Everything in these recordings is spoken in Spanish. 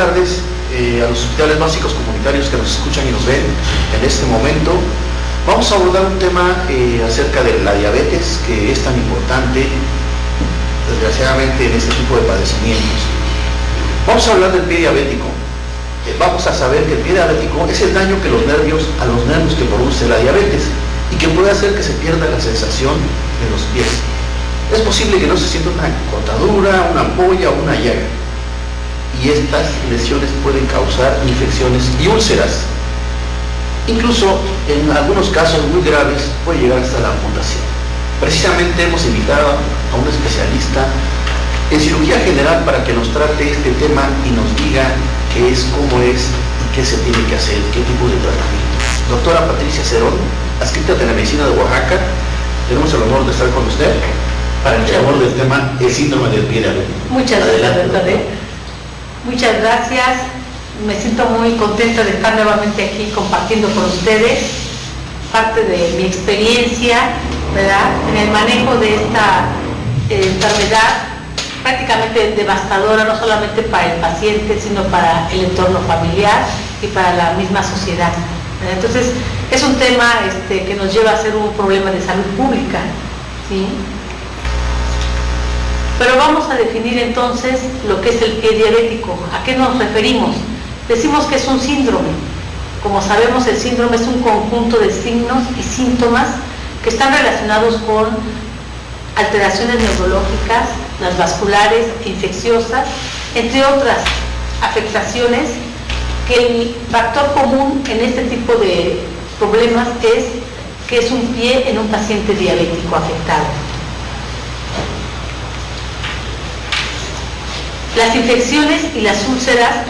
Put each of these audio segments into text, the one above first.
tardes a los hospitales básicos comunitarios que nos escuchan y nos ven en este momento. Vamos a abordar un tema acerca de la diabetes, que es tan importante, desgraciadamente, en este tipo de padecimientos. Vamos a hablar del pie diabético. Vamos a saber que el pie diabético es el daño que a los nervios que produce la diabetes y que puede hacer que se pierda la sensación de los pies. Es posible que no se sienta una cortadura, una ampolla o una llaga. Y estas lesiones pueden causar infecciones y úlceras. Incluso en algunos casos muy graves puede llegar hasta la amputación. Precisamente hemos invitado a un especialista en cirugía general para que nos trate este tema y nos diga qué es, cómo es y qué se tiene que hacer, qué tipo de tratamiento. Doctora Patricia Cerón, adscrita de la medicina de Oaxaca, tenemos el honor de estar con usted para que aborde el tema el síndrome del pie diabético. Muchas gracias, doctor. Muchas gracias. Me siento muy contenta de estar nuevamente aquí compartiendo con ustedes parte de mi experiencia, ¿verdad?, en el manejo de esta enfermedad prácticamente devastadora, no solamente para el paciente, sino para el entorno familiar y para la misma sociedad. Entonces, es un tema que nos lleva a ser un problema de salud pública, ¿sí? Pero vamos a definir entonces lo que es el pie diabético. ¿A qué nos referimos? Decimos que es un síndrome. Como sabemos, el síndrome es un conjunto de signos y síntomas que están relacionados con alteraciones neurológicas, las vasculares, infecciosas, entre otras afectaciones, que el factor común en este tipo de problemas es que es un pie en un paciente diabético afectado. Las infecciones y las úlceras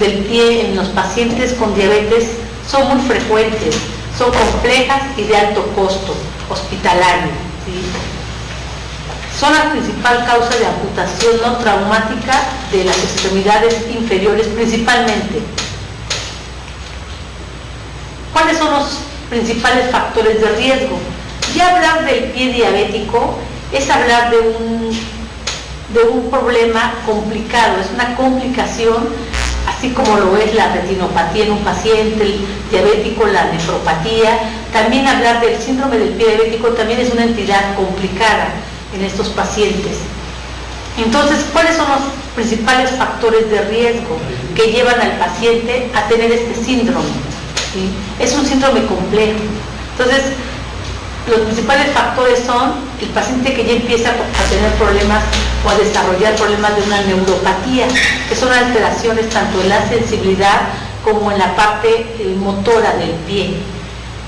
del pie en los pacientes con diabetes son muy frecuentes, son complejas y de alto costo hospitalario, ¿sí? Son la principal causa de amputación no traumática de las extremidades inferiores principalmente. ¿Cuáles son los principales factores de riesgo? Ya hablar del pie diabético es hablar de un problema complicado, es una complicación, así como lo es la retinopatía en un paciente, el diabético, la nefropatía. También hablar del síndrome del pie diabético también es una entidad complicada en estos pacientes. Entonces, ¿cuáles son los principales factores de riesgo que llevan al paciente a tener este síndrome? ¿Sí? Es un síndrome complejo. Entonces, los principales factores son el paciente que ya empieza a tener problemas o a desarrollar problemas de una neuropatía, que son alteraciones tanto en la sensibilidad como en la parte motora del pie.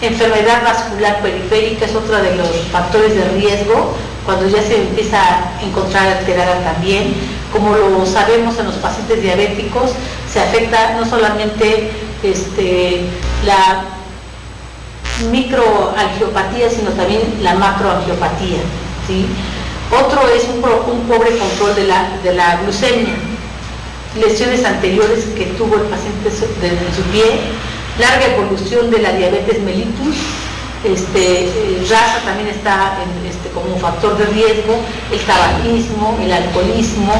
Enfermedad vascular periférica es otro de los factores de riesgo, cuando ya se empieza a encontrar alterada también. Como lo sabemos, en los pacientes diabéticos se afecta no solamente la microangiopatía, sino también la macroangiopatía, ¿sí? Otro es un pobre control de la glucemia, lesiones anteriores que tuvo el paciente en su pie, larga evolución de la diabetes mellitus, raza también está como un factor de riesgo, el tabaquismo, el alcoholismo,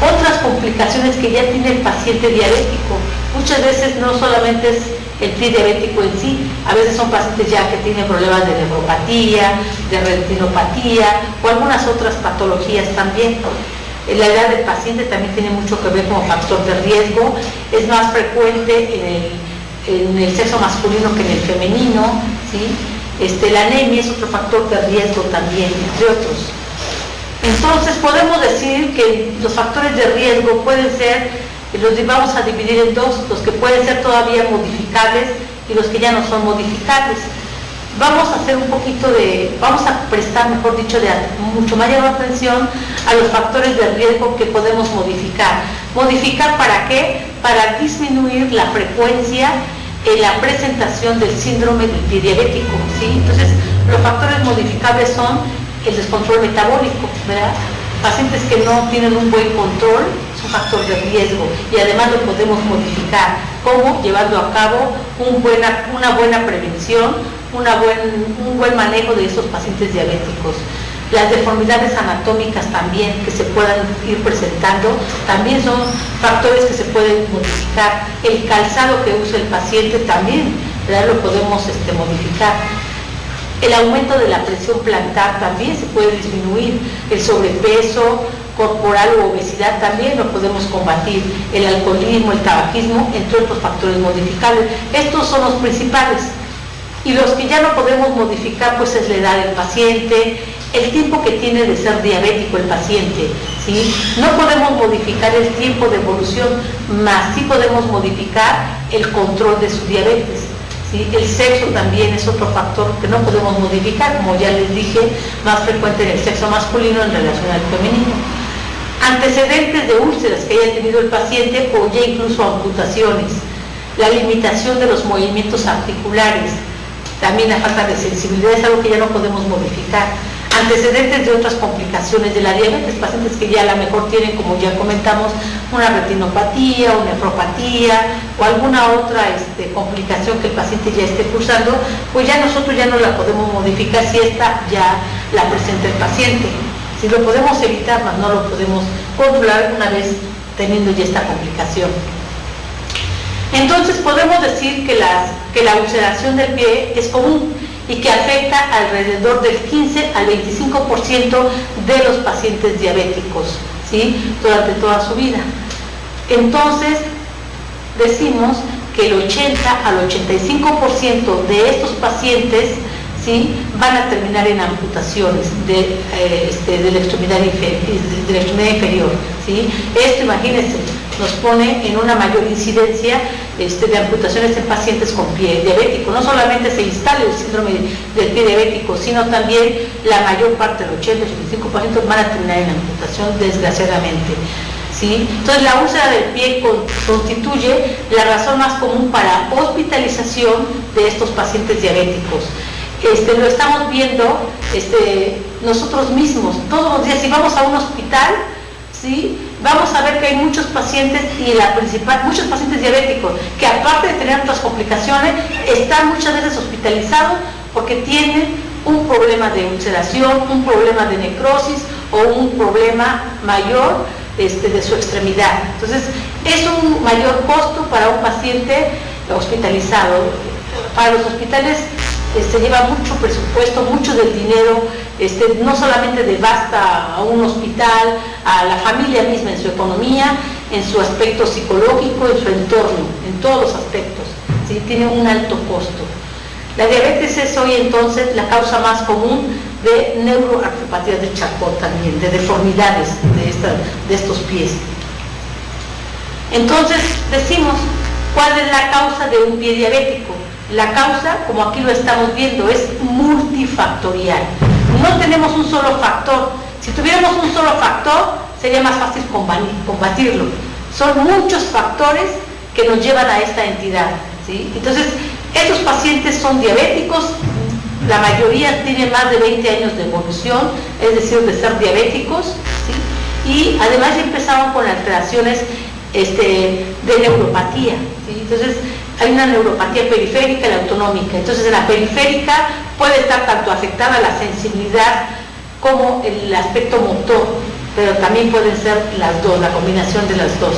otras complicaciones que ya tiene el paciente diabético. Muchas veces no solamente es el pie diabético en sí, a veces son pacientes ya que tienen problemas de nefropatía, de retinopatía o algunas otras patologías también. La edad del paciente también tiene mucho que ver como factor de riesgo, es más frecuente en el sexo masculino que en el femenino, ¿sí? La anemia es otro factor de riesgo también, entre otros. Entonces podemos decir que los factores de riesgo pueden ser, los vamos a dividir en dos, los que pueden ser todavía modificables y los que ya no son modificables. Vamos a hacer vamos a prestar, mejor dicho, mucho mayor atención a los factores de riesgo que podemos modificar. ¿Modificar para qué? Para disminuir la frecuencia en la presentación del síndrome del pie diabético, ¿sí? Entonces, los factores modificables son el descontrol metabólico, ¿verdad? Pacientes que no tienen un buen control es un factor de riesgo y además lo podemos modificar. ¿Cómo? Llevando a cabo una buena prevención, un buen manejo de estos pacientes diabéticos. Las deformidades anatómicas también que se puedan ir presentando, también son factores que se pueden modificar. El calzado que usa el paciente también, ¿verdad?, lo podemos modificar. El aumento de la presión plantar también se puede disminuir. El sobrepeso corporal o obesidad también lo podemos combatir. El alcoholismo, el tabaquismo, entre otros factores modificables. Estos son los principales. Y los que ya no podemos modificar, pues es la edad del paciente, el tiempo que tiene de ser diabético el paciente, ¿sí? No podemos modificar el tiempo de evolución, más sí podemos modificar el control de su diabetes, ¿sí? El sexo también es otro factor que no podemos modificar, como ya les dije, más frecuente en el sexo masculino en relación al femenino. Antecedentes de úlceras que haya tenido el paciente o ya incluso amputaciones. La limitación de los movimientos articulares. También la falta de sensibilidad es algo que ya no podemos modificar. Antecedentes de otras complicaciones de la diabetes, pacientes que ya a lo mejor tienen, como ya comentamos, una retinopatía, una nefropatía o alguna otra complicación que el paciente ya esté cursando, pues ya nosotros ya no la podemos modificar si esta ya la presenta el paciente. Si lo podemos evitar, más no lo podemos controlar una vez teniendo ya esta complicación. Entonces podemos decir que la ulceración del pie es común y que afecta alrededor del 15 al 25% de los pacientes diabéticos, ¿sí?, durante toda su vida. Entonces decimos que el 80 al 85% de estos pacientes, ¿sí?, van a terminar en amputaciones de la extremidad inferior, ¿sí? Esto, imagínense, nos pone en una mayor incidencia de amputaciones en pacientes con pie diabético. No solamente se instala el síndrome del pie diabético, sino también la mayor parte, el 80-85%, van a terminar en amputación, desgraciadamente, ¿sí? Entonces la úlcera del pie constituye la razón más común para hospitalización de estos pacientes diabéticos. Lo estamos viendo nosotros mismos todos los días. Si vamos a un hospital, ¿sí?, vamos a ver que hay muchos pacientes y muchos pacientes diabéticos que, aparte de tener otras complicaciones, están muchas veces hospitalizados porque tienen un problema de ulceración, un problema de necrosis o un problema mayor de su extremidad. Entonces es un mayor costo para un paciente hospitalizado. Para los hospitales se lleva mucho presupuesto, mucho del dinero, no solamente devasta a un hospital, a la familia misma en su economía, en su aspecto psicológico, en su entorno, en todos los aspectos, ¿sí? Tiene un alto costo. La diabetes es hoy entonces la causa más común de neuroartropatías de Charcot también, de deformidades de estos pies. Entonces decimos, ¿cuál es la causa de un pie diabético? La causa, como aquí lo estamos viendo, es multifactorial. No tenemos un solo factor. Si tuviéramos un solo factor, sería más fácil combatirlo. Son muchos factores que nos llevan a esta entidad, ¿sí? Entonces, estos pacientes son diabéticos, la mayoría tienen más de 20 años de evolución, es decir, de ser diabéticos, ¿sí? Y además ya empezaron con alteraciones de neuropatía, ¿sí? Entonces, hay una neuropatía periférica y la autonómica. Entonces, en la periférica puede estar tanto afectada la sensibilidad como el aspecto motor, pero también pueden ser las dos, la combinación de las dos.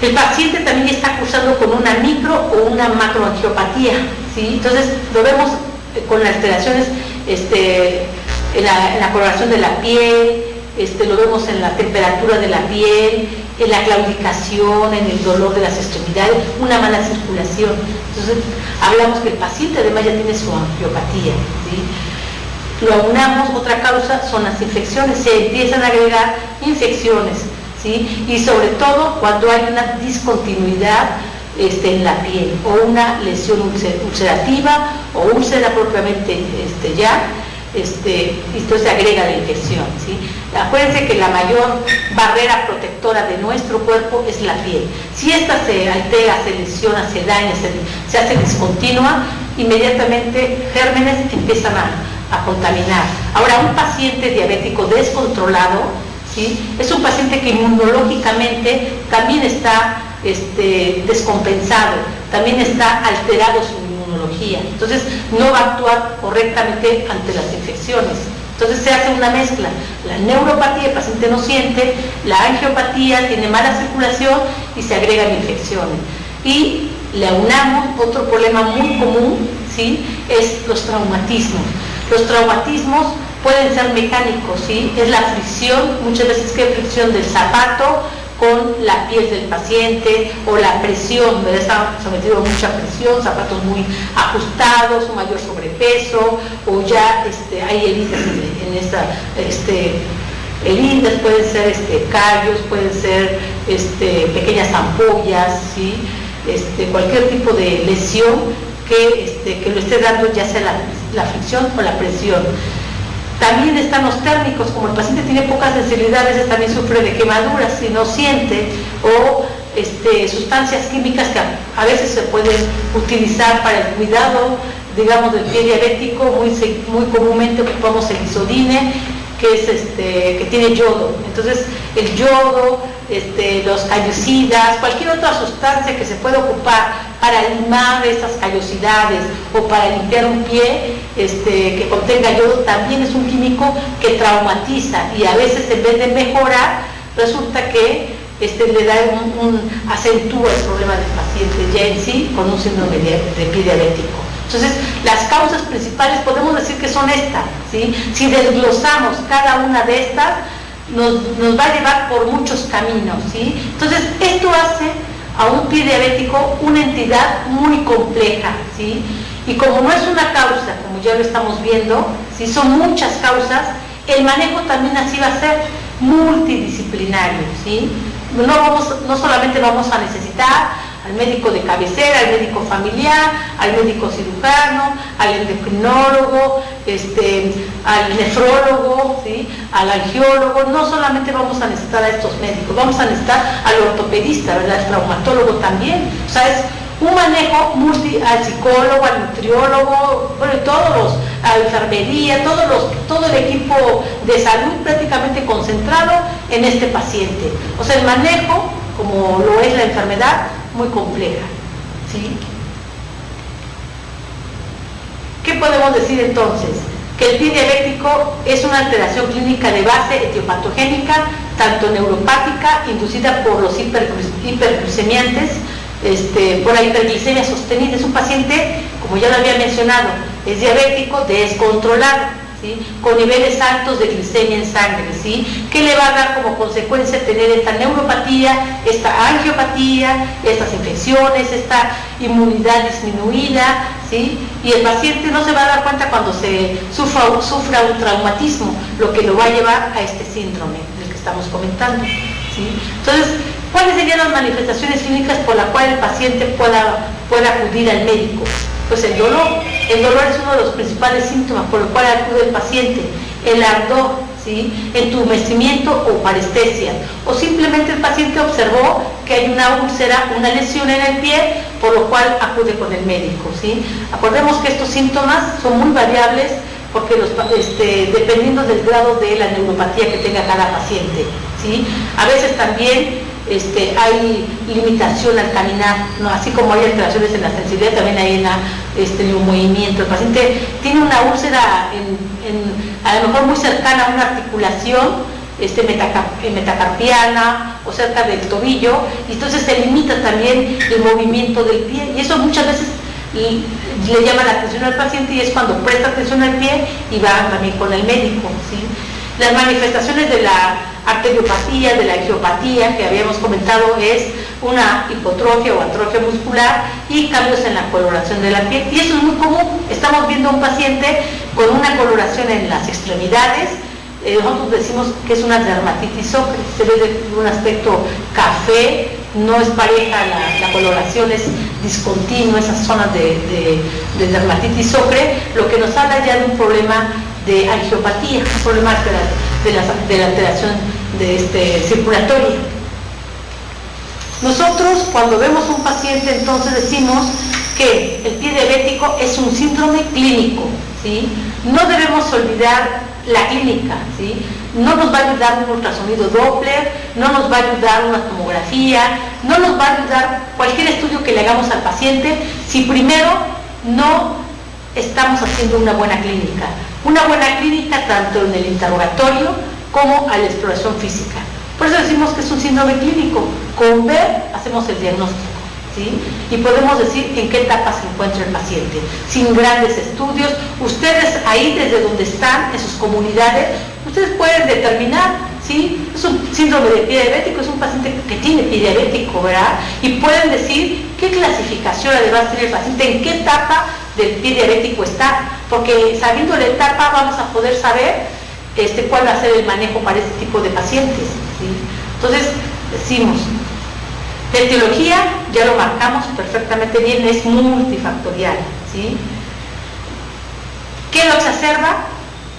El paciente también está cursando con una micro o una macroangiopatía, ¿sí? Entonces, lo vemos con las alteraciones en la coloración de la piel, lo vemos en la temperatura de la piel, en la claudicación, en el dolor de las extremidades, una mala circulación. Entonces, hablamos que el paciente además ya tiene su angiopatía, ¿sí? Lo aunamos, otra causa son las infecciones, se empiezan a agregar infecciones, ¿sí? Y sobre todo cuando hay una discontinuidad en la piel, o una lesión ulcerativa, o úlcera propiamente y entonces se agrega la infección, ¿sí? Acuérdense que la mayor barrera protectora de nuestro cuerpo es la piel. Si esta se altera, se lesiona, se daña, se hace discontinua, inmediatamente gérmenes empiezan a contaminar. Ahora, un paciente diabético descontrolado, ¿sí?, es un paciente que inmunológicamente también está descompensado, también está alterado su inmunología, entonces no va a actuar correctamente ante las infecciones. Entonces se hace una mezcla, la neuropatía, el paciente no siente, la angiopatía, tiene mala circulación y se agregan infecciones. Y le aunamos otro problema muy común, ¿sí? Es los traumatismos. Los traumatismos pueden ser mecánicos, ¿sí? Es la fricción, muchas veces que fricción del zapato con la piel del paciente, o la presión, ¿verdad? Está sometido a mucha presión, zapatos muy ajustados, un mayor sobrepeso, o ya hay heridas en esta, heridas, pueden ser callos, pueden ser pequeñas ampollas, ¿sí? Cualquier tipo de lesión que lo esté dando, ya sea la fricción o la presión. También están los térmicos, como el paciente tiene poca sensibilidad, a veces también sufre de quemaduras si no siente, o sustancias químicas que a veces se pueden utilizar para el cuidado, digamos, del pie diabético. Muy comúnmente ocupamos el isodine, que es que tiene yodo. Entonces el yodo, los callicidas, cualquier otra sustancia que se pueda ocupar para limar esas callosidades o para limpiar un pie que contenga yodo, también es un químico que traumatiza, y a veces en vez de mejorar resulta que le da acentúa el problema del paciente ya en sí con un síndrome de pie diabético. Entonces, las causas principales podemos decir que son estas, ¿sí? Si desglosamos cada una de estas, nos va a llevar por muchos caminos, ¿sí? Entonces, esto hace a un pie diabético una entidad muy compleja, ¿sí? Y como no es una causa, como ya lo estamos viendo, ¿sí? Son muchas causas, el manejo también así va a ser multidisciplinario, ¿sí? No solamente vamos a necesitar al médico de cabecera, al médico familiar, al médico cirujano, al endocrinólogo, al nefrólogo, ¿sí? Al angiólogo. No solamente vamos a necesitar a estos médicos, vamos a necesitar al ortopedista, ¿verdad? Al traumatólogo también. O sea, es un manejo al psicólogo, al nutriólogo, bueno, a la enfermería, todo el equipo de salud prácticamente concentrado en este paciente. O sea, el manejo, como lo es la enfermedad, muy compleja, ¿sí? ¿Qué podemos decir entonces? Que el pie diabético es una alteración clínica de base etiopatogénica, tanto neuropática, inducida por los hiperglucemiantes, por la hiperglicemia sostenida. Es un paciente, como ya lo había mencionado, es diabético descontrolado, ¿sí? Con niveles altos de glicemia en sangre, ¿sí? Que le va a dar como consecuencia tener esta neuropatía, esta angiopatía, estas infecciones, esta inmunidad disminuida, ¿sí? Y el paciente no se va a dar cuenta cuando se sufra un traumatismo, lo que lo va a llevar a este síndrome del que estamos comentando, ¿sí? Entonces, ¿cuáles serían las manifestaciones clínicas por las cuales el paciente pueda acudir al médico? Pues el dolor. El dolor es uno de los principales síntomas por el cual acude el paciente. El ardor, ¿sí? Entumecimiento o parestesia. O simplemente el paciente observó que hay una úlcera, una lesión en el pie, por lo cual acude con el médico, ¿sí? Acordemos que estos síntomas son muy variables porque dependiendo del grado de la neuropatía que tenga cada paciente, ¿sí? A veces también hay limitación al caminar, ¿no? Así como hay alteraciones en la sensibilidad, también hay en el movimiento. El paciente tiene una úlcera a lo mejor muy cercana a una articulación metacarpiana o cerca del tobillo, y entonces se limita también el movimiento del pie, y eso muchas veces le llama la atención al paciente, y es cuando presta atención al pie y va también con el médico, ¿sí? Las manifestaciones de la arteriopatía, de la angiopatía que habíamos comentado, es una hipotrofia o atrofia muscular y cambios en la coloración de la piel, y eso es muy común. Estamos viendo a un paciente con una coloración en las extremidades, nosotros decimos que es una dermatitis ocre, se ve de un aspecto café, no es pareja, la coloración es discontinua, esas zonas de dermatitis ocre, lo que nos habla ya de un problema de angiopatía, un problema de la alteración circulatoria. Nosotros cuando vemos un paciente, entonces decimos que el pie diabético es un síndrome clínico, ¿sí? No debemos olvidar la clínica, ¿sí? No nos va a ayudar un ultrasonido Doppler, no nos va a ayudar una tomografía, no nos va a ayudar cualquier estudio que le hagamos al paciente si primero no estamos haciendo una buena clínica. Una buena clínica tanto en el interrogatorio como a la exploración física. Por eso decimos que es un síndrome clínico. Con ver hacemos el diagnóstico, ¿sí? Y podemos decir en qué etapa se encuentra el paciente. Sin grandes estudios, ustedes ahí desde donde están, en sus comunidades, ustedes pueden determinar, ¿sí? Es un síndrome de pie diabético, es un paciente que tiene pie diabético, ¿verdad? Y pueden decir qué clasificación además tiene el paciente, en qué etapa del pie diabético está, porque sabiendo la etapa vamos a poder saber cuál va a ser el manejo para este tipo de pacientes, ¿sí? Entonces, decimos, la etiología, ya lo marcamos perfectamente bien, es multifactorial, ¿sí? ¿Qué lo exacerba?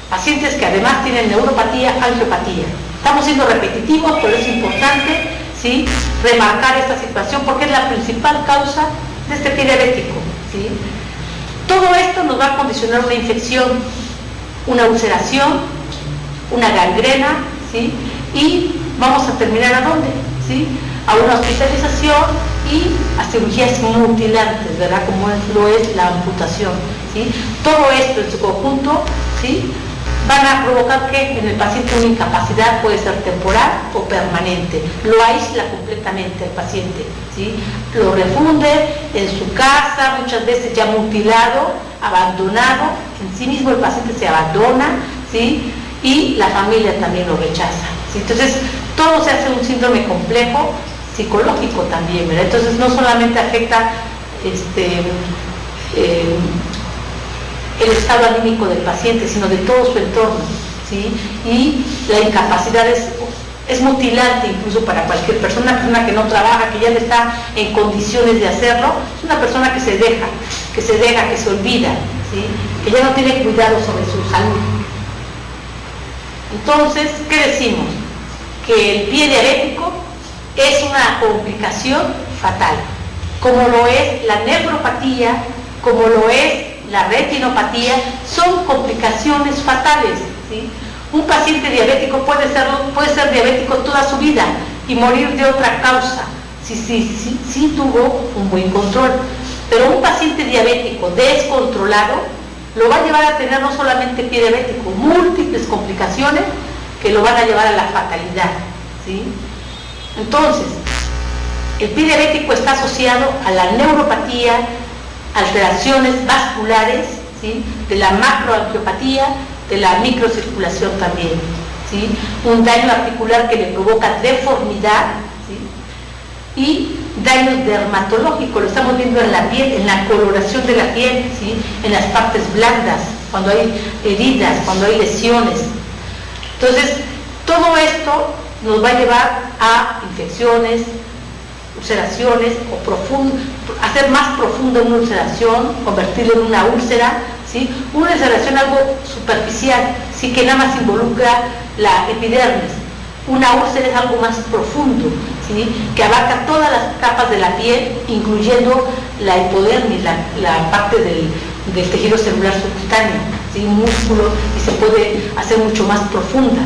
Pacientes que además tienen neuropatía, angiopatía. Estamos siendo repetitivos, pero es importante, ¿sí?, remarcar esta situación porque es la principal causa de este pie diabético, ¿sí? Todo esto nos va a condicionar una infección, una ulceración, una gangrena, ¿sí? Y vamos a terminar ¿a dónde? ¿Sí? A una hospitalización y a cirugías mutilantes, ¿verdad? Como lo es la amputación, ¿sí? Todo esto en su conjunto, ¿sí?, van a provocar que en el paciente una incapacidad puede ser temporal o permanente. Lo aísla completamente al paciente, ¿sí? Lo refunde en su casa, muchas veces ya mutilado, abandonado. En sí mismo el paciente se abandona, ¿sí? Y la familia también lo rechaza, ¿sí? Entonces, todo se hace un síndrome complejo, psicológico también, ¿verdad? Entonces, no solamente afecta el estado anímico del paciente, sino de todo su entorno, ¿sí? Y la incapacidad es mutilante incluso para cualquier persona, una persona que no trabaja, que ya no está en condiciones de hacerlo, es una persona que se deja, que se olvida, ¿sí?, que ya no tiene cuidado sobre su salud. Entonces, ¿qué decimos? Que el pie diabético es una complicación fatal, como lo es la nefropatía, como lo es la retinopatía, son complicaciones fatales, ¿sí? Un paciente diabético puede ser diabético toda su vida y morir de otra causa, si tuvo un buen control. Pero un paciente diabético descontrolado lo va a llevar a tener no solamente pie diabético, múltiples complicaciones que lo van a llevar a la fatalidad, ¿sí? Entonces, el pie diabético está asociado a la neuropatía, alteraciones vasculares, ¿sí?, de la macroangiopatía, de la microcirculación también, ¿sí?, un daño articular que le provoca deformidad, ¿sí?, y daños dermatológicos, lo estamos viendo en la piel, en la coloración de la piel, ¿sí?, en las partes blandas, cuando hay heridas, cuando hay lesiones. Entonces, todo esto nos va a llevar a infecciones, ulceraciones, o hacer más profunda una ulceración, convertirlo en una úlcera, ¿sí? Una ulceración algo superficial, sí, que nada más involucra la epidermis. Una úlcera es algo más profundo, ¿sí?, que abarca todas las capas de la piel, incluyendo la hipodermis, la parte del tejido celular subcutáneo, ¿sí?, músculo, y se puede hacer mucho más profunda.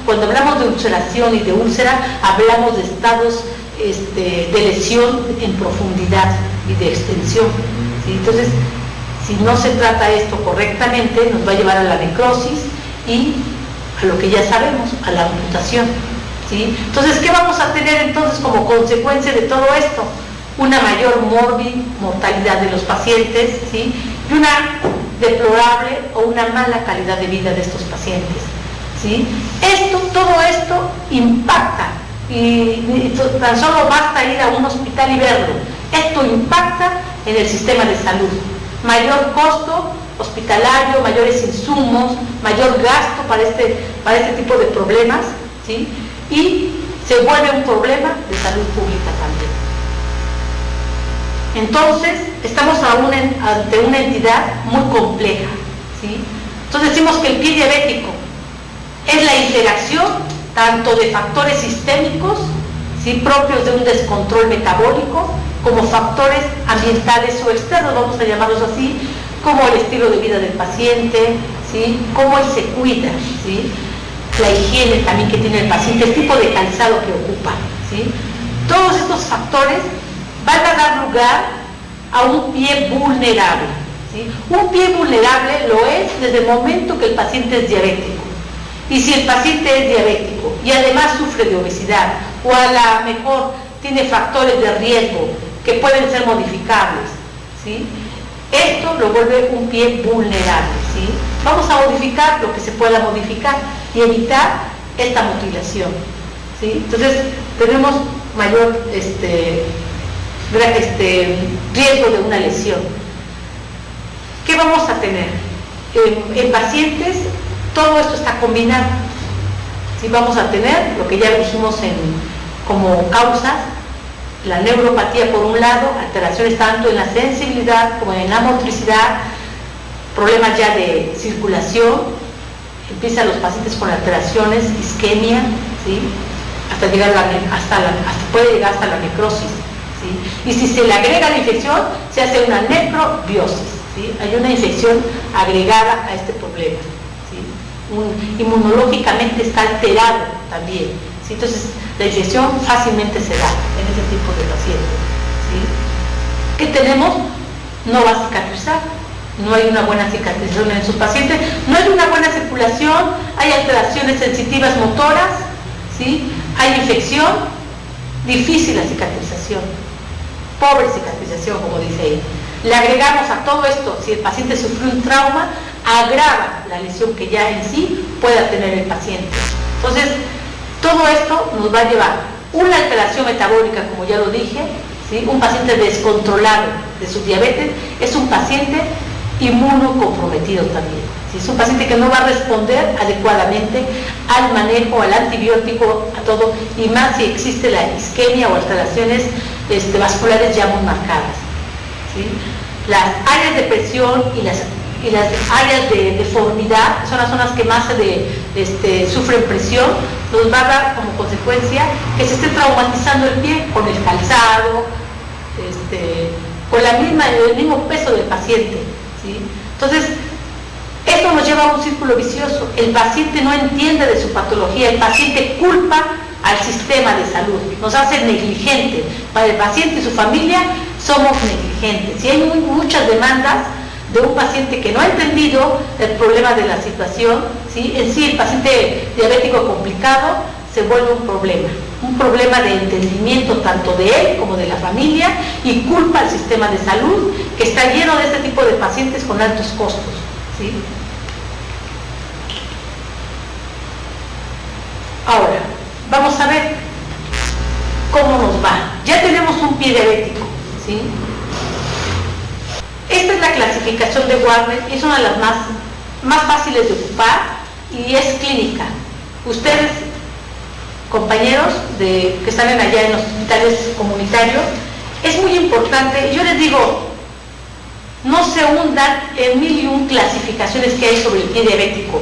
Cuando hablamos de ulceración y de úlcera, hablamos de estados de lesión en profundidad y de extensión, ¿sí? Entonces, si no se trata esto correctamente, nos va a llevar a la necrosis y a lo que ya sabemos, a la amputación, ¿sí? Entonces, ¿qué vamos a tener entonces como consecuencia de todo esto? Una mayor mortalidad de los pacientes, ¿sí?, y una deplorable o una mala calidad de vida de estos pacientes, ¿sí? Todo esto impacta. Y tan solo basta ir a un hospital y verlo. Esto impacta en el sistema de salud. Mayor costo hospitalario, mayores insumos, mayor gasto para este tipo de problemas, ¿sí?, y se vuelve un problema de salud pública también. Entonces, estamos ante una entidad muy compleja, ¿sí? Entonces decimos que el pie diabético es la interacción tanto de factores sistémicos, ¿sí?, propios de un descontrol metabólico, como factores ambientales o externos, vamos a llamarlos así, como el estilo de vida del paciente, ¿sí?, cómo él se cuida, ¿sí?, la higiene también que tiene el paciente, el tipo de calzado que ocupa, ¿sí? Todos estos factores van a dar lugar a un pie vulnerable, ¿sí? Un pie vulnerable lo es desde el momento que el paciente es diabético. Y si el paciente es diabético y además sufre de obesidad o a la mejor tiene factores de riesgo que pueden ser modificables, ¿sí? Esto lo vuelve un pie vulnerable, ¿sí? Vamos a modificar lo que se pueda modificar y evitar esta mutilación, ¿sí? Entonces tenemos mayor riesgo de una lesión. ¿Qué vamos a tener? En pacientes todo esto está combinado, ¿sí? Vamos a tener lo que ya dijimos como causas, la neuropatía por un lado, alteraciones tanto en la sensibilidad como en la motricidad, problemas ya de circulación, empiezan los pacientes con alteraciones, isquemia, ¿sí? Hasta llegar puede llegar hasta la necrosis, ¿sí? Y si se le agrega la infección, se hace una necrobiosis, ¿sí? Hay una infección agregada a este problema, ¿sí? Inmunológicamente está alterado también, ¿sí? Entonces la infección fácilmente se da en ese tipo de pacientes, ¿sí? ¿Qué tenemos? No va a cicatrizar, no hay una buena cicatrización en sus pacientes, no hay una buena circulación, hay alteraciones sensitivas motoras, ¿sí? Hay infección, difícil la cicatrización, pobre cicatrización, como dice ahí. Le agregamos a todo esto, si el paciente sufrió un trauma, agrava la lesión que ya en sí pueda tener el paciente. Entonces, todo esto nos va a llevar una alteración metabólica, como ya lo dije, ¿sí? Un paciente descontrolado de su diabetes es un paciente inmunocomprometido también, ¿sí? Es un paciente que no va a responder adecuadamente al manejo, al antibiótico, a todo, y más si existe la isquemia o alteraciones vasculares ya muy marcadas, ¿sí? Las áreas de presión y las áreas de deformidad son las zonas que más sufren presión, nos va a dar como consecuencia que se esté traumatizando el pie con el calzado, con el mismo peso del paciente, ¿sí? Entonces, esto nos lleva a un círculo vicioso. El paciente no entiende de su patología, el paciente culpa al sistema de salud, nos hace negligentes. Para el paciente y su familia somos negligentes. Y hay muchas demandas de un paciente que no ha entendido el problema de la situación, ¿sí? En sí el paciente diabético complicado se vuelve un problema de entendimiento tanto de él como de la familia, y culpa al sistema de salud que está lleno de este tipo de pacientes con altos costos, ¿sí? Ahora, vamos a ver cómo nos va. Ya tenemos un pie diabético, ¿sí? Esta es la clasificación de Warner, es una de las más fáciles de ocupar y es clínica. Ustedes, compañeros que están allá en los hospitales comunitarios, es muy importante, yo les digo, no se hundan en 1001 clasificaciones que hay sobre el pie diabético.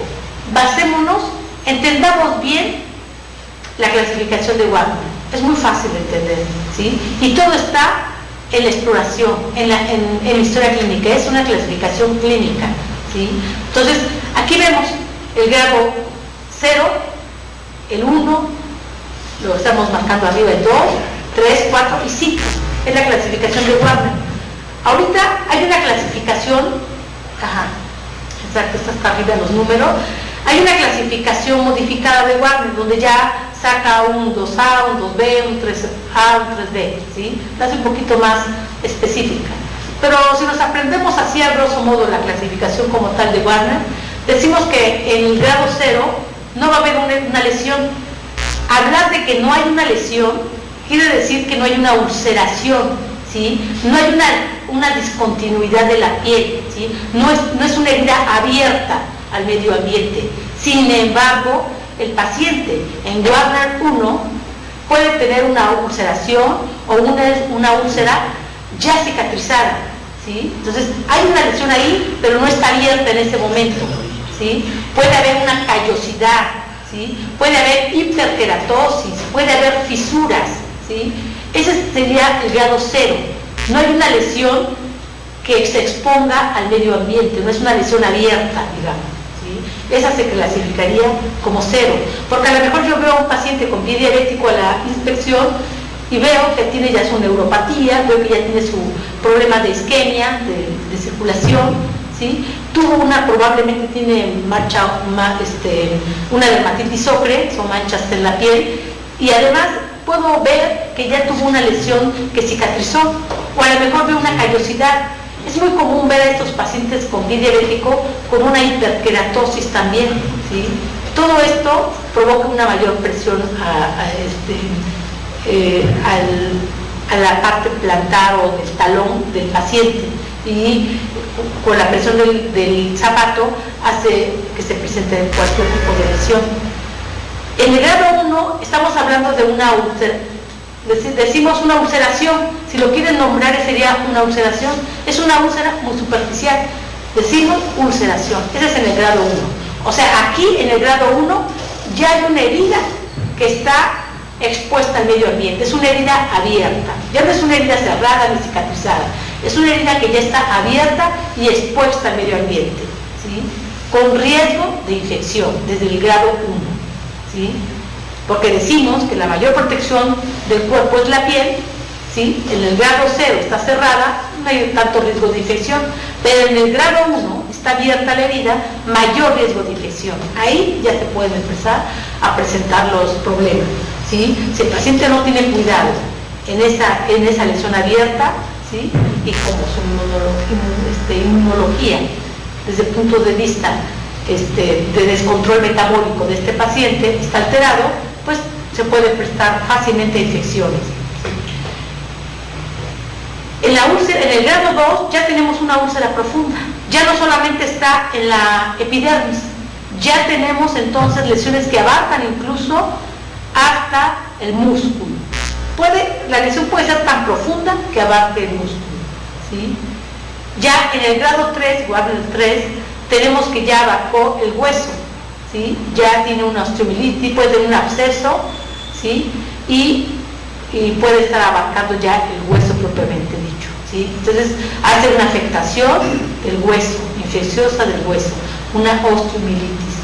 Basémonos, entendamos bien la clasificación de Warner, es muy fácil de entender, ¿sí? Y todo está en la exploración, en la historia clínica, es una clasificación clínica, ¿sí? Entonces, aquí vemos el grado 0, el 1, lo estamos marcando arriba, el 2, 3, 4 y 5, es la clasificación de Warner. Ahorita hay una clasificación, exacto, esta está arriba los números, hay una clasificación modificada de Warner, donde ya saca un 2A, un 2B, un 3A, un 3B, ¿sí? La hace un poquito más específica. Pero si nos aprendemos así a grosso modo la clasificación como tal de Warner, decimos que en el grado 0 no va a haber una lesión. Hablar de que no hay una lesión quiere decir que no hay una ulceración, ¿sí? No hay una discontinuidad de la piel, ¿sí? No es una herida abierta al medio ambiente. Sin embargo, el paciente en Warner 1 puede tener una ulceración o una úlcera ya cicatrizada, ¿sí? Entonces hay una lesión ahí, pero no está abierta en ese momento, ¿sí? Puede haber una callosidad, ¿sí? Puede haber hiperkeratosis, puede haber fisuras, ¿sí? Ese sería el grado 0. No hay una lesión que se exponga al medio ambiente, no es una lesión abierta, digamos. Esa se clasificaría como 0, porque a lo mejor yo veo a un paciente con pie diabético a la inspección y veo que tiene ya su neuropatía, veo que ya tiene su problema de isquemia, de circulación, ¿sí? Probablemente tiene una dermatitis ocre, son manchas en la piel, y además puedo ver que ya tuvo una lesión que cicatrizó, o a lo mejor veo una callosidad. Es muy común ver a estos pacientes con pie diabético con una hiperkeratosis también, ¿sí? Todo esto provoca una mayor presión a la parte plantar o del talón del paciente, y con la presión del zapato hace que se presente cualquier tipo de lesión. En el grado 1 estamos hablando de una decimos una ulceración, si lo quieren nombrar sería una ulceración, es una úlcera muy superficial, decimos ulceración, ese es en el grado 1. O sea, aquí en el grado 1 ya hay una herida que está expuesta al medio ambiente, es una herida abierta, ya no es una herida cerrada ni cicatrizada, es una herida que ya está abierta y expuesta al medio ambiente, ¿sí? Con riesgo de infección desde el grado 1, ¿sí? Porque decimos que la mayor protección del cuerpo es la piel, ¿sí? En el grado 0 está cerrada, no hay tanto riesgo de infección, pero en el grado 1 está abierta la herida, mayor riesgo de infección. Ahí ya se pueden empezar a presentar los problemas, ¿sí? Si el paciente no tiene cuidado en esa lesión abierta, ¿sí? Y como su inmunología, desde el punto de vista de descontrol metabólico de este paciente está alterado, pues se puede prestar fácilmente infecciones. En el grado 2 ya tenemos una úlcera profunda, ya no solamente está en la epidermis, ya tenemos entonces lesiones que abarcan incluso hasta el músculo. La lesión puede ser tan profunda que abarque el músculo, ¿sí? Ya en el grado 3, Warner 3, tenemos que ya abarcó el hueso, ¿sí? Ya tiene una osteomielitis, puede tener un absceso, ¿sí? Y puede estar abarcando ya el hueso propiamente dicho, ¿sí? Entonces hace una afectación del hueso, infecciosa del hueso, una osteomielitis.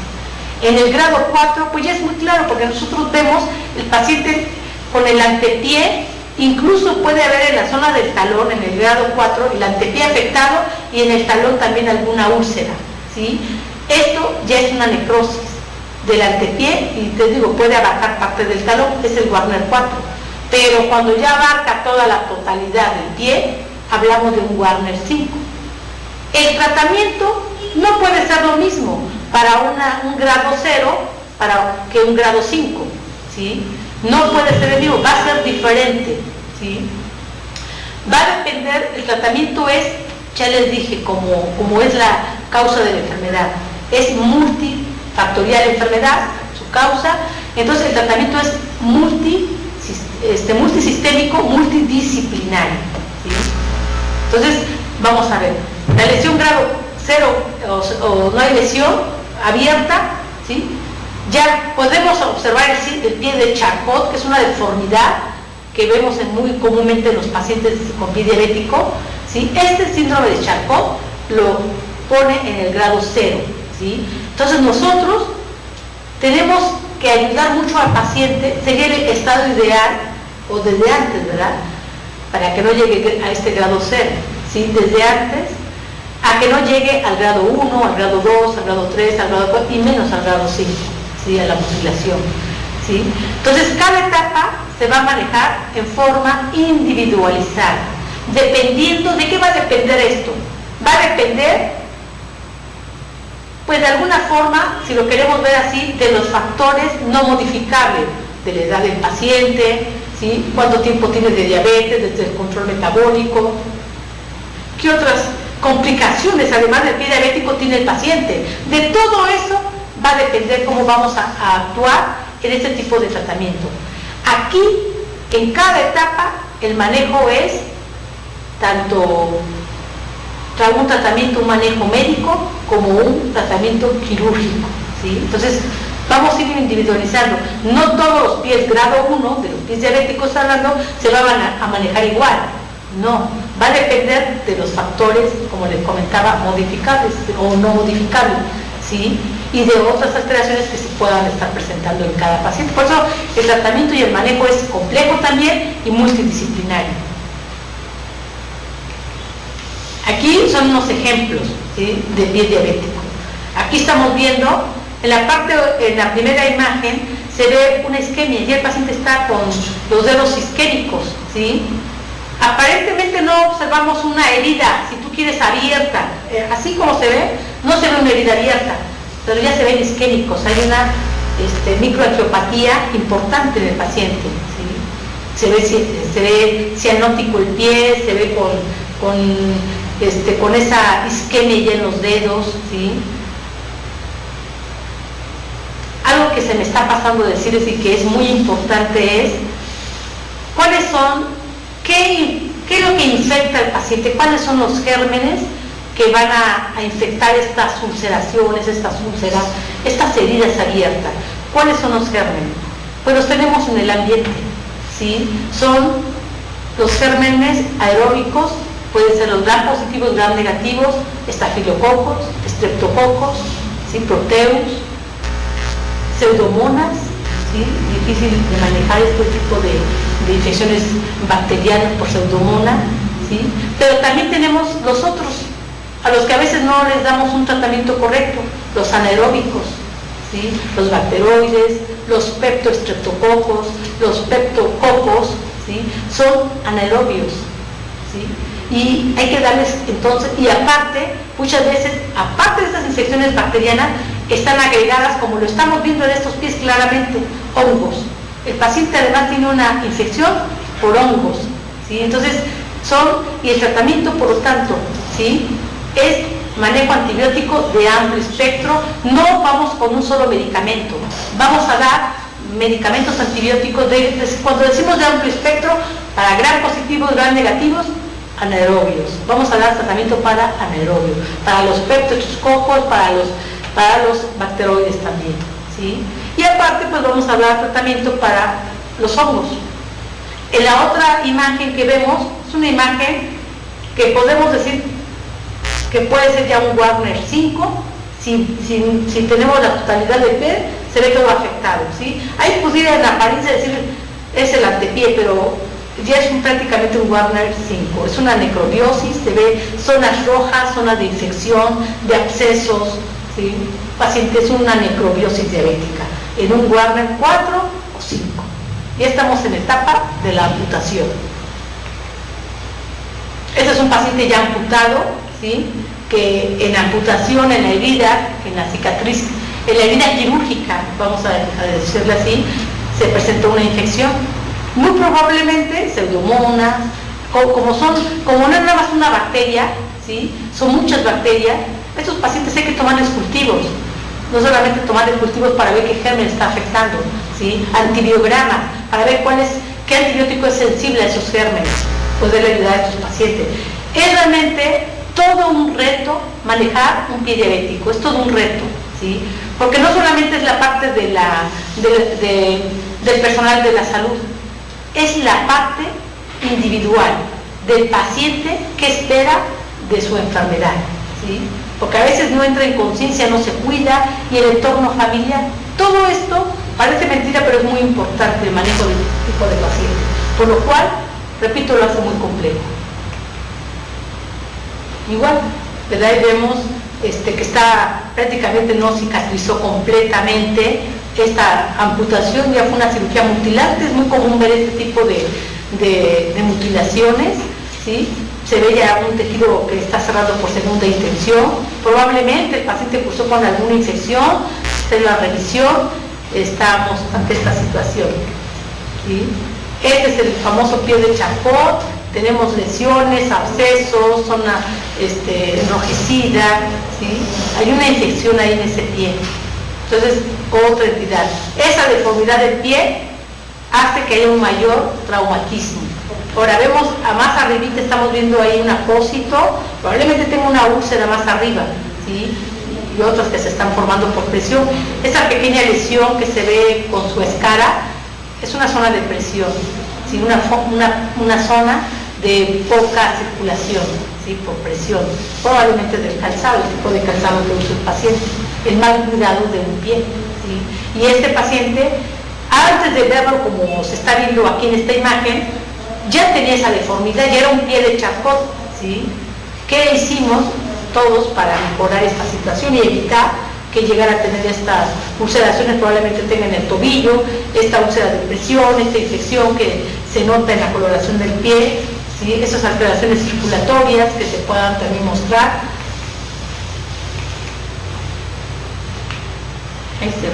En el grado 4, pues ya es muy claro, porque nosotros vemos el paciente con el antepié, incluso puede haber en la zona del talón, en el grado 4, el antepié afectado y en el talón también alguna úlcera, ¿sí? Esto ya es una necrosis del antepié y te digo, puede abarcar parte del talón, es el Warner 4, pero cuando ya abarca toda la totalidad del pie, hablamos de un Warner 5. El tratamiento no puede ser lo mismo para un grado 0 que un grado 5, ¿sí? No puede ser el mismo, va a ser diferente, ¿sí? Va a depender, el tratamiento es, ya les dije, como es la causa de la enfermedad, es multifactorial enfermedad, su causa, entonces el tratamiento es multisistémico, multidisciplinario, ¿sí? Entonces, vamos a ver, la lesión grado 0 o no hay lesión abierta, ¿sí? Ya podemos observar el pie de Charcot, que es una deformidad que vemos muy comúnmente en los pacientes con pie diabético, ¿sí? Este síndrome de Charcot lo pone en el grado 0, ¿sí? Entonces nosotros tenemos que ayudar mucho al paciente, sería el estado ideal, o desde antes, ¿verdad? Para que no llegue a este grado 0, ¿sí? Desde antes, a que no llegue al grado 1, al grado 2, al grado 3, al grado 4 y menos al grado 5, ¿sí? A la mutilación, ¿sí? Entonces cada etapa se va a manejar en forma individualizada, dependiendo, ¿de qué va a depender esto? Va a depender, pues de alguna forma, si lo queremos ver así, de los factores no modificables, de la edad del paciente, ¿sí? Cuánto tiempo tiene de diabetes, desde el control metabólico, qué otras complicaciones, además del pie diabético, tiene el paciente. De todo eso va a depender cómo vamos a actuar en este tipo de tratamiento. Aquí, en cada etapa, el manejo es tanto un tratamiento, un manejo médico, como un tratamiento quirúrgico, ¿sí? Entonces, vamos a ir individualizando. No todos los pies grado 1, de los pies diabéticos hablando, se van a manejar igual. No, va a depender de los factores, como les comentaba, modificables o no modificables. ¿sí? Y de otras alteraciones que se puedan estar presentando en cada paciente. Por eso el tratamiento y el manejo es complejo también y multidisciplinario. Aquí son unos ejemplos, ¿sí?, de pie diabético. Aquí estamos viendo, en la primera imagen se ve una isquemia y el paciente está con los dedos isquémicos, ¿sí? Aparentemente no observamos una herida, si tú quieres, abierta. Así como se ve, no se ve una herida abierta, pero ya se ven isquémicos. Hay una microangiopatía importante en el paciente, ¿sí? Se ve cianótico el pie, se ve con esa isquemia ya en los dedos, ¿sí? Algo que se me está pasando decirles y que es muy importante es cuáles son, qué es lo que infecta al paciente, cuáles son los gérmenes que van a infectar estas ulceraciones, estas úlceras, estas heridas abiertas. ¿Cuáles son los gérmenes? Pues los tenemos en el ambiente, ¿sí? Son los gérmenes aeróbicos, pueden ser los gram positivos, gram negativos, estafilococos, streptococos, ¿sí?, proteus, pseudomonas, ¿sí? Difícil de manejar este tipo de infecciones bacterianas por pseudomonas, ¿sí? Pero también tenemos los otros, a los que a veces no les damos un tratamiento correcto, los anaeróbicos, ¿sí?, los bacteroides, los peptostreptococos, los peptococos, ¿sí?, son anaerobios, ¿sí? Y hay que darles entonces, y aparte, muchas veces, aparte de estas infecciones bacterianas, están agregadas, como lo estamos viendo en estos pies claramente, hongos. El paciente además tiene una infección por hongos, ¿sí? Entonces, y el tratamiento, por lo tanto, ¿sí?, es manejo antibiótico de amplio espectro. No vamos con un solo medicamento, vamos a dar medicamentos antibióticos cuando decimos de amplio espectro, para gram positivos, gram negativos, anaerobios. Vamos a dar tratamiento para anaerobios, para los peptostreptococos, para los bacteroides también, ¿sí? Y aparte, pues vamos a dar tratamiento para los hongos. En la otra imagen que vemos, es una imagen que podemos decir que puede ser ya un Warner 5, si tenemos la totalidad del pie, se ve todo afectado, ¿sí? Ahí pudiera en la apariencia decir es el antepié, pero ya es prácticamente un Warner 5, es una necrobiosis, se ve zonas rojas, zonas de infección, de abscesos, ¿sí? Paciente es una necrobiosis diabética, en un Warner 4 o 5. Ya estamos en etapa de la amputación. Este es un paciente ya amputado, ¿sí?, que en amputación, en la herida, en la cicatriz, en la herida quirúrgica, vamos a decirle así, se presentó una infección. Muy probablemente pseudomonas, como no es nada más una bacteria, ¿sí?, son muchas bacterias. Estos pacientes hay que tomarles cultivos, no solamente tomarles cultivos para ver qué germen está afectando, ¿sí?, antibiogramas, para ver qué antibiótico es sensible a esos gérmenes, poderle ayudar a estos pacientes. Es realmente todo un reto manejar un pie diabético, es todo un reto, ¿sí?, porque no solamente es la parte del personal de la salud, es la parte individual del paciente que espera de su enfermedad, ¿sí?, porque a veces no entra en conciencia, no se cuida, y el entorno familiar. Todo esto parece mentira, pero es muy importante el manejo de este tipo de pacientes, por lo cual, repito, lo hace muy complejo. Igual, ¿verdad? Y vemos que prácticamente no cicatrizó completamente. Esta amputación ya fue una cirugía mutilante, es muy común ver este tipo de mutilaciones, ¿sí? Se ve ya un tejido que está cerrado por segunda intención, probablemente el paciente cursó con alguna infección, en la revisión, estamos ante esta situación, ¿sí? Este es el famoso pie de Charcot, tenemos lesiones, abscesos, zona enrojecida, ¿sí? Hay una infección ahí en ese pie. Entonces, otra entidad. Esa deformidad del pie hace que haya un mayor traumatismo. Ahora vemos, más arribita estamos viendo ahí un apósito, probablemente tenga una úlcera más arriba, ¿sí?, y otras que se están formando por presión. Esa pequeña lesión que se ve con su escara es una zona de presión, ¿sí?, una zona de poca circulación, ¿sí? Por presión, probablemente del calzado, el tipo de calzado que usa el paciente, el mal cuidado de un pie, ¿sí? Y este paciente, antes de verlo como se está viendo aquí en esta imagen, ya tenía esa deformidad, ya era un pie de Charcot, ¿sí? ¿Qué hicimos todos para mejorar esta situación y evitar que llegara a tener estas ulceraciones? Probablemente tenga en el tobillo, esta úlcera de presión, esta infección que se nota en la coloración del pie, ¿sí? Esas alteraciones circulatorias que se puedan también mostrar. Ahí se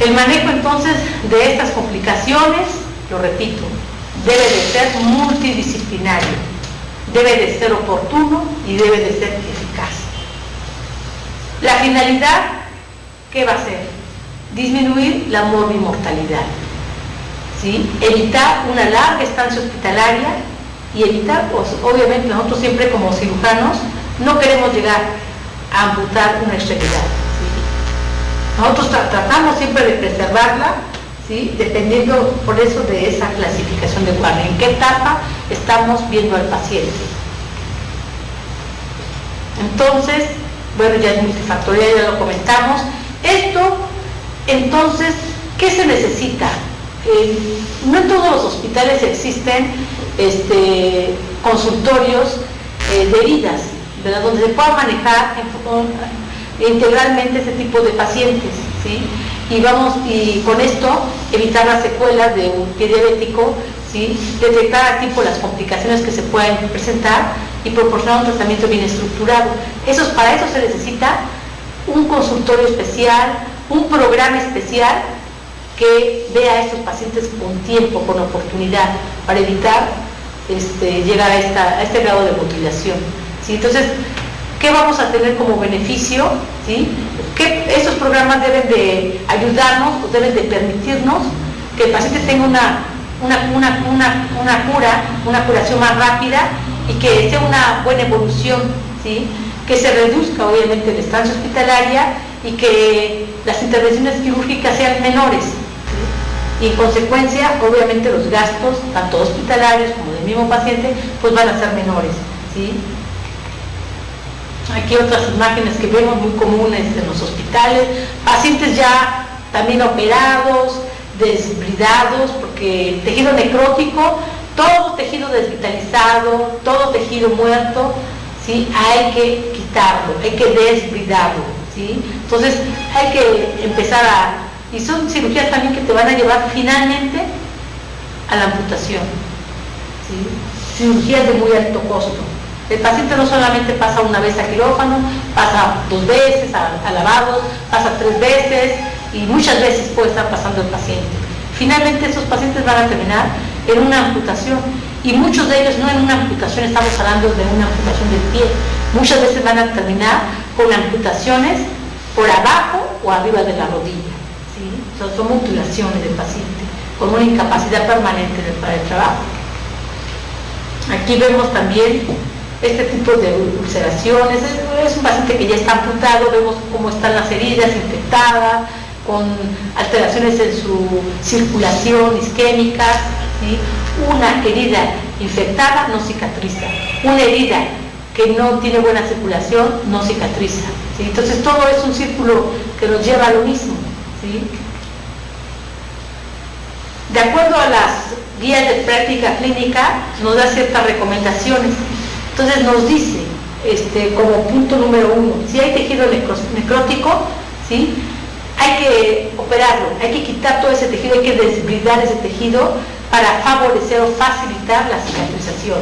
El manejo entonces de estas complicaciones, lo repito, debe de ser multidisciplinario, debe de ser oportuno y debe de ser eficaz. La finalidad, ¿qué va a ser? Disminuir la morbimortalidad, ¿sí? Evitar una larga estancia hospitalaria y evitar, pues, obviamente nosotros siempre como cirujanos no queremos llegar a amputar una extremidad, ¿sí? Nosotros tratamos siempre de preservarla, ¿sí? Dependiendo por eso de esa clasificación de Warner, en qué etapa estamos viendo al paciente. Entonces, bueno, ya es multifactorial, ya lo comentamos. Esto, entonces, ¿qué se necesita? No en todos los hospitales existen consultorios de heridas, ¿verdad? Donde se pueda manejar integralmente este tipo de pacientes, ¿sí? Y con esto evitar las secuelas de un pie diabético, ¿sí? Detectar a tiempo las complicaciones que se pueden presentar y proporcionar un tratamiento bien estructurado. Para eso se necesita un consultorio especial, un programa especial que vea a estos pacientes con tiempo, con oportunidad, para evitar llegar a este grado de mutilación, ¿sí? Entonces, ¿qué vamos a tener como beneficio? ¿Sí? Que estos programas deben de ayudarnos, o deben de permitirnos que el paciente tenga una curación más rápida y que sea una buena evolución, ¿sí? Que se reduzca obviamente la estancia hospitalaria y que las intervenciones quirúrgicas sean menores, ¿sí? Y en consecuencia, obviamente los gastos, tanto hospitalarios como del mismo paciente, pues van a ser menores, ¿sí? Aquí otras imágenes que vemos muy comunes en los hospitales, pacientes ya también operados, desbridados, porque el tejido necrótico, todo tejido desvitalizado, todo tejido muerto, ¿sí? Hay que quitarlo, hay que desbridarlo, ¿sí? Entonces hay que empezar y son cirugías también que te van a llevar finalmente a la amputación, ¿sí? Cirugías de muy alto costo. El paciente no solamente pasa una vez a quirófano, pasa 2 veces a lavados, pasa 3 veces y muchas veces puede estar pasando el paciente. Finalmente esos pacientes van a terminar en una amputación y muchos de ellos no en una amputación, estamos hablando de una amputación del pie. Muchas veces van a terminar con amputaciones por abajo o arriba de la rodilla, ¿sí? Son mutilaciones del paciente con una incapacidad permanente para el trabajo. Aquí vemos también este tipo de ulceraciones. Es un paciente que ya está amputado, vemos cómo están las heridas infectadas, con alteraciones en su circulación isquémica, ¿sí? Una herida infectada no cicatriza, una herida que no tiene buena circulación no cicatriza, ¿sí? Entonces todo es un círculo que nos lleva a lo mismo, ¿sí? De acuerdo a las guías de práctica clínica, nos da ciertas recomendaciones. Entonces nos dice, como punto número 1, si hay tejido necrótico, ¿sí? Hay que operarlo, hay que quitar todo ese tejido, hay que desbridar ese tejido para favorecer o facilitar la cicatrización.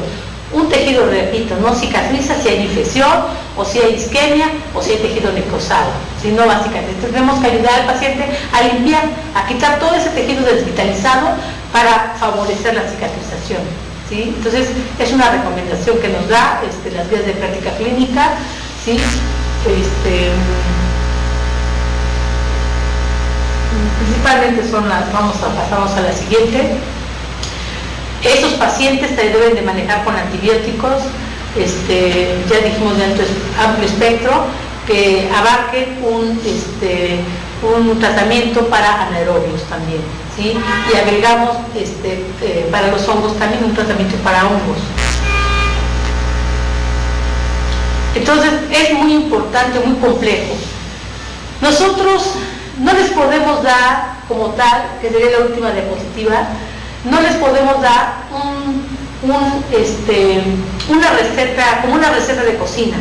Un tejido, repito, no cicatriza si hay infección, o si hay isquemia, o si hay tejido necrosado, si no va a cicatrizar. Entonces tenemos que ayudar al paciente a limpiar, a quitar todo ese tejido desvitalizado para favorecer la cicatrización, ¿sí? Entonces es una recomendación que nos da las guías de práctica clínica, ¿sí? Principalmente pasamos a la siguiente. Esos pacientes se deben de manejar con antibióticos, ya dijimos de amplio espectro, que abarquen un tratamiento para anaerobios también, ¿sí? Y agregamos para los hongos también un tratamiento para hongos. Entonces es muy importante, muy complejo. Nosotros no les podemos dar como tal, que sería la última diapositiva, no les podemos dar una receta, como una receta de cocina.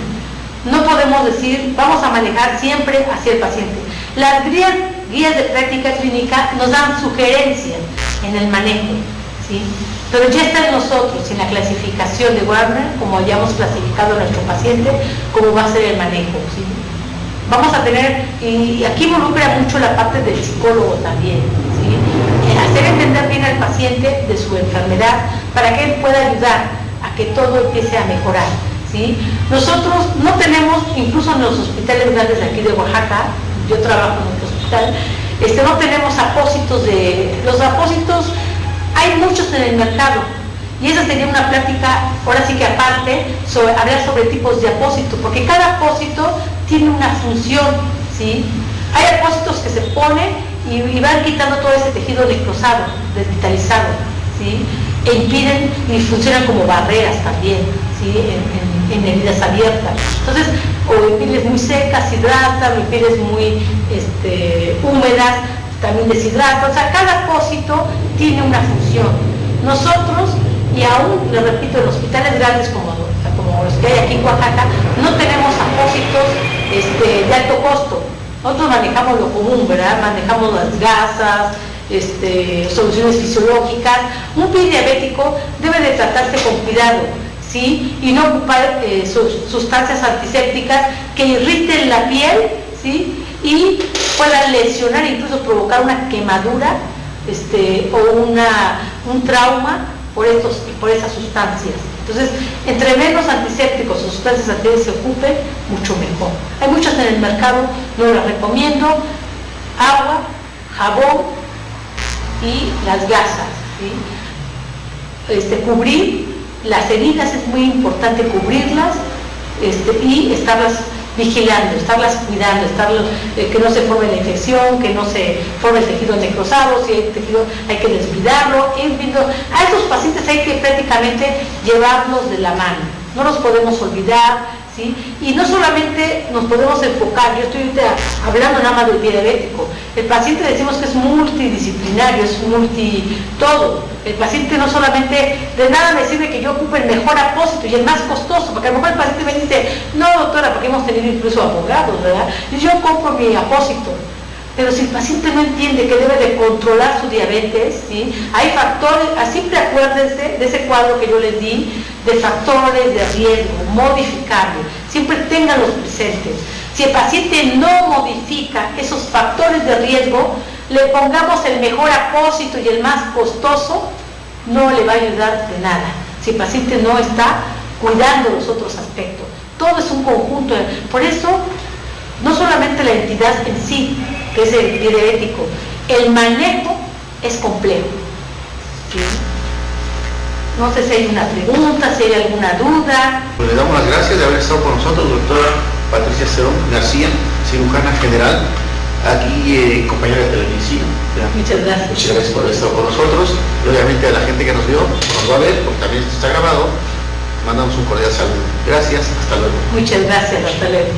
No podemos decir, vamos a manejar siempre hacia el paciente. Las guías de práctica clínica nos dan sugerencias en el manejo, ¿sí? Pero ya está en nosotros, en la clasificación de Warner, como hayamos clasificado a nuestro paciente, cómo va a ser el manejo, ¿sí? Vamos a tener, y aquí involucra mucho la parte del psicólogo también, ¿sí? Hacer entender bien al paciente de su enfermedad para que él pueda ayudar a que todo empiece a mejorar, ¿sí? Nosotros no tenemos, incluso en los hospitales grandes de aquí de Oaxaca, yo trabajo en otro hospital, no tenemos apósitos los apósitos hay muchos en el mercado, y esa sería una plática, ahora sí que aparte, hablar sobre tipos de apósito, porque cada apósito tiene una función, ¿sí? Hay apósitos que se ponen y van quitando todo ese tejido necrosado, desvitalizado, ¿sí? E impiden y funcionan como barreras también, ¿sí? En heridas abiertas. Entonces, o en pieles muy secas, hidratan, en pieles muy húmedas, también deshidrata. O sea, cada apósito tiene una función. Nosotros, y aún, le repito, en hospitales grandes como los que hay aquí en Oaxaca, no tenemos apósitos de alto costo. Nosotros manejamos lo común, ¿verdad? Manejamos las gasas, soluciones fisiológicas. Un pie diabético debe de tratarse con cuidado, ¿sí? Y no ocupar sustancias antisépticas que irriten la piel, ¿sí? Y puedan lesionar, incluso provocar una quemadura o un trauma por esas sustancias. Entonces, entre menos antisépticos o sustancias antisépticas se ocupen, mucho mejor. Hay muchas en el mercado, no las recomiendo: agua, jabón y las gasas, ¿sí? Cubrir las heridas, es muy importante cubrirlas y estarlas vigilando, estarlas cuidando, que no se forme la infección, que no se forme el tejido necrosado. Si hay tejido hay que desvidarlo, a estos pacientes hay que prácticamente llevarlos de la mano, no los podemos olvidar, ¿sí? Y no solamente nos podemos enfocar, yo estoy hablando nada más del pie diabético, el paciente decimos que es multidisciplinario, es todo. El paciente no solamente, de nada me sirve que yo ocupe el mejor apósito y el más costoso, porque a lo mejor el paciente me dice, no doctora, porque hemos tenido incluso abogados, ¿verdad? Y yo compro mi apósito. Pero si el paciente no entiende que debe de controlar su diabetes, ¿sí? Hay factores, siempre acuérdense de ese cuadro que yo les di, de factores de riesgo, modificables, siempre ténganlos presentes. Si el paciente no modifica esos factores de riesgo, le pongamos el mejor apósito y el más costoso, no le va a ayudar de nada, si el paciente no está cuidando los otros aspectos. Todo es un conjunto, por eso, no solamente la entidad en sí, que es el pie diabético, el manejo es complejo, ¿sí? No sé si hay una pregunta, si hay alguna duda. Pues le damos las gracias de haber estado con nosotros, doctora Patricia Cerón García, cirujana general, aquí compañera de televisión. Muchas gracias. Muchas gracias por haber estado con nosotros, y obviamente a la gente que nos vio, nos va a ver, porque también esto está grabado, mandamos un cordial saludo. Gracias, hasta luego. Muchas gracias, hasta luego.